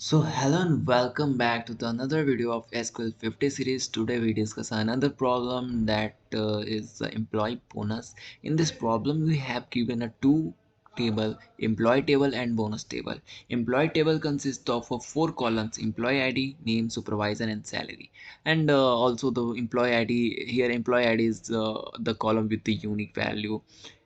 So hello and welcome back to the another video of SQL 50 series. Today we discuss another problem that is the employee bonus. In this problem we have given a two table, employee table and bonus table. Employee table consists of four columns: employee ID, name, supervisor and salary. And also the employee ID here, employee ID is the column with the unique value,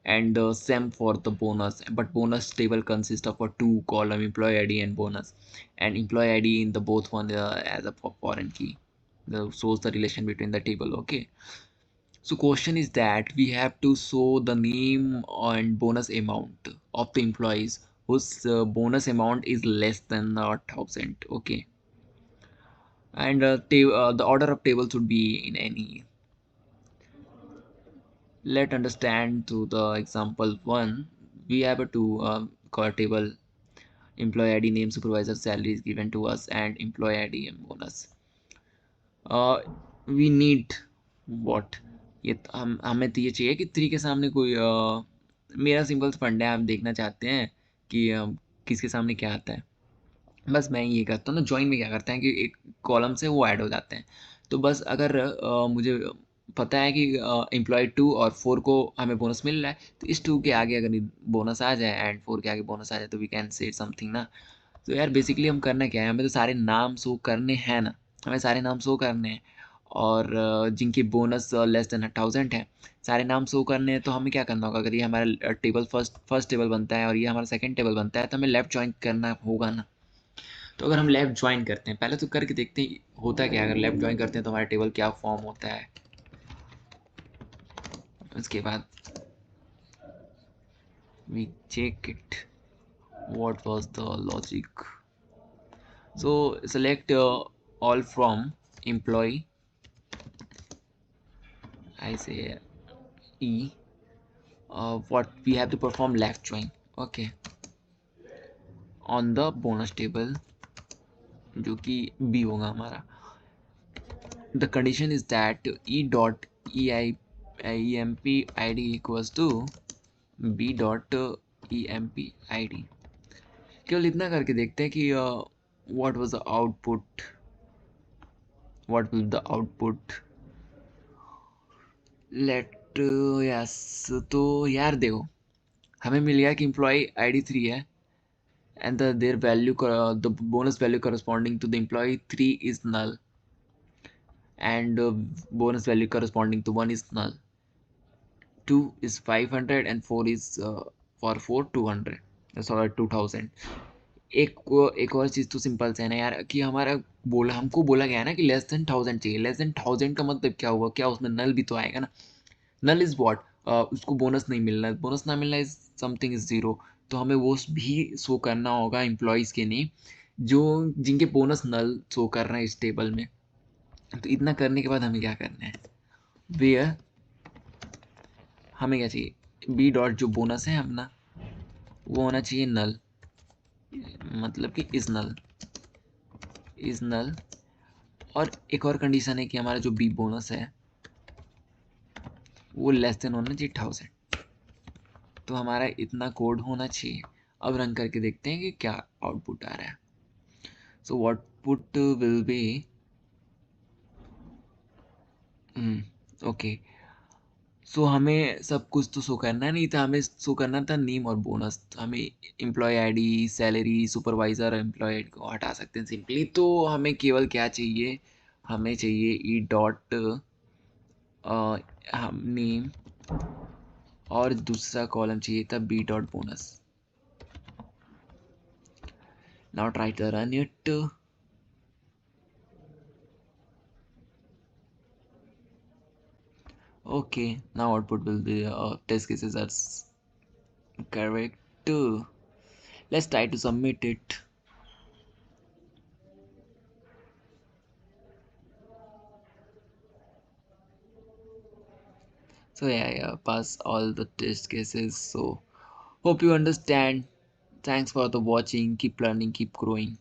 and same for the bonus, but bonus table consists of a two column, employee ID and bonus, and employee ID in the both one as a foreign key shows the relation between the table. Okay, so question is that we have to show the name and bonus amount of the employees whose bonus amount is less than 1000. Okay, and the order of table should be in any. Let understand to the example one. We have a two call table: employee ID, name, supervisor, salary is given to us, and employee ID and bonus. We need what, ये हमें तो ये चाहिए कि three के सामने कोई मेरा सिंपल फंड है, आप देखना चाहते हैं कि किसके सामने क्या आता है। बस मैं ये करता हूँ ना, जॉइन में क्या करते हैं कि एक कॉलम से वो ऐड हो जाते हैं। तो बस अगर मुझे पता है कि एम्प्लॉय 2 और 4 को हमें बोनस मिल रहा है, तो इस 2 के आगे अगर बोनस आ जाए एंड 4 के आगे बोनस आ जाए तो वी कैन से समथिंग ना। तो यार बेसिकली हम करना क्या है, हमें तो सारे नाम शो करने हैं ना, हमें सारे नाम शो करने हैं। और जिनकी बोनस लेस देन 1000 है, सारे नाम शो करने हैं। तो हमें क्या करना होगा, अगर ये हमारा टेबल फर्स्ट टेबल बनता है और ये हमारा सेकंड टेबल बनता है, तो हमें लेफ्ट ज्वाइन करना होगा ना। तो अगर हम लेफ्ट ज्वाइन करते हैं, पहले तो करके देखते हैं होता क्या है। अगर लेफ्ट ज्वाइन करते हैं तो हमारा टेबल क्या फॉर्म होता है। उसके बाद we check it what was the logic. So select all from employee, I say e, what we have to perform left join. Okay, on the bonus table जो कि b होगा हमारा. The condition is that e dot emp id equals to b dot emp id. केवल इतना करके देखते हैं कि what was the output, what will the output. Let yes, तो यार देखो, हमें मिल गया कि एम्प्लॉय आईडी 3 है and their value, the bonus value corresponding to the employee 3 is null, and bonus value corresponding to 1 is null. 2 is 500 and 4 is for 4 200, sorry 2000. एक और चीज़ तो सिंपल से है ना यार, कि हमारा हमको बोला गया है ना कि लेस देन 1000 चाहिए। लेस देन 1000 का मतलब क्या हुआ, क्या उसमें नल भी तो आएगा ना। नल इज वॉट, उसको बोनस नहीं मिलना, बोनस ना मिलना इज समथिंग इज ज़ीरो। तो हमें वो भी शो करना होगा एम्प्लॉयज़ के नेम जो जिनके बोनस नल शो कर रहे हैं इस टेबल में। तो इतना करने के बाद हमें क्या करना है, वेयर हमें क्या चाहिए, बी डॉट जो बोनस है अपना वो होना चाहिए नल, मतलब कि इज नल। और एक और कंडीशन है कि हमारा जो बी बोनस है वो लेस देन होना चाहिए 1000। तो हमारा इतना कोड होना चाहिए। अब रन करके देखते हैं कि क्या आउटपुट आ रहा है। So output will be okay. So हमें सब कुछ तो शो करना नहीं था, हमें शो करना था नेम और बोनस। हमें employee ID, salary, supervisor, employee को हटा सकते हैं सिंपली। तो हमें केवल क्या चाहिए, हमें चाहिए ई डॉट नेम, और दूसरा कॉलम चाहिए था B dot bonus. Now try to run it. Okay, now output will be test cases are correct. Let's try to submit it. So yeah, pass all the test cases. So hope you understand. Thanks for the watching. Keep learning, keep growing.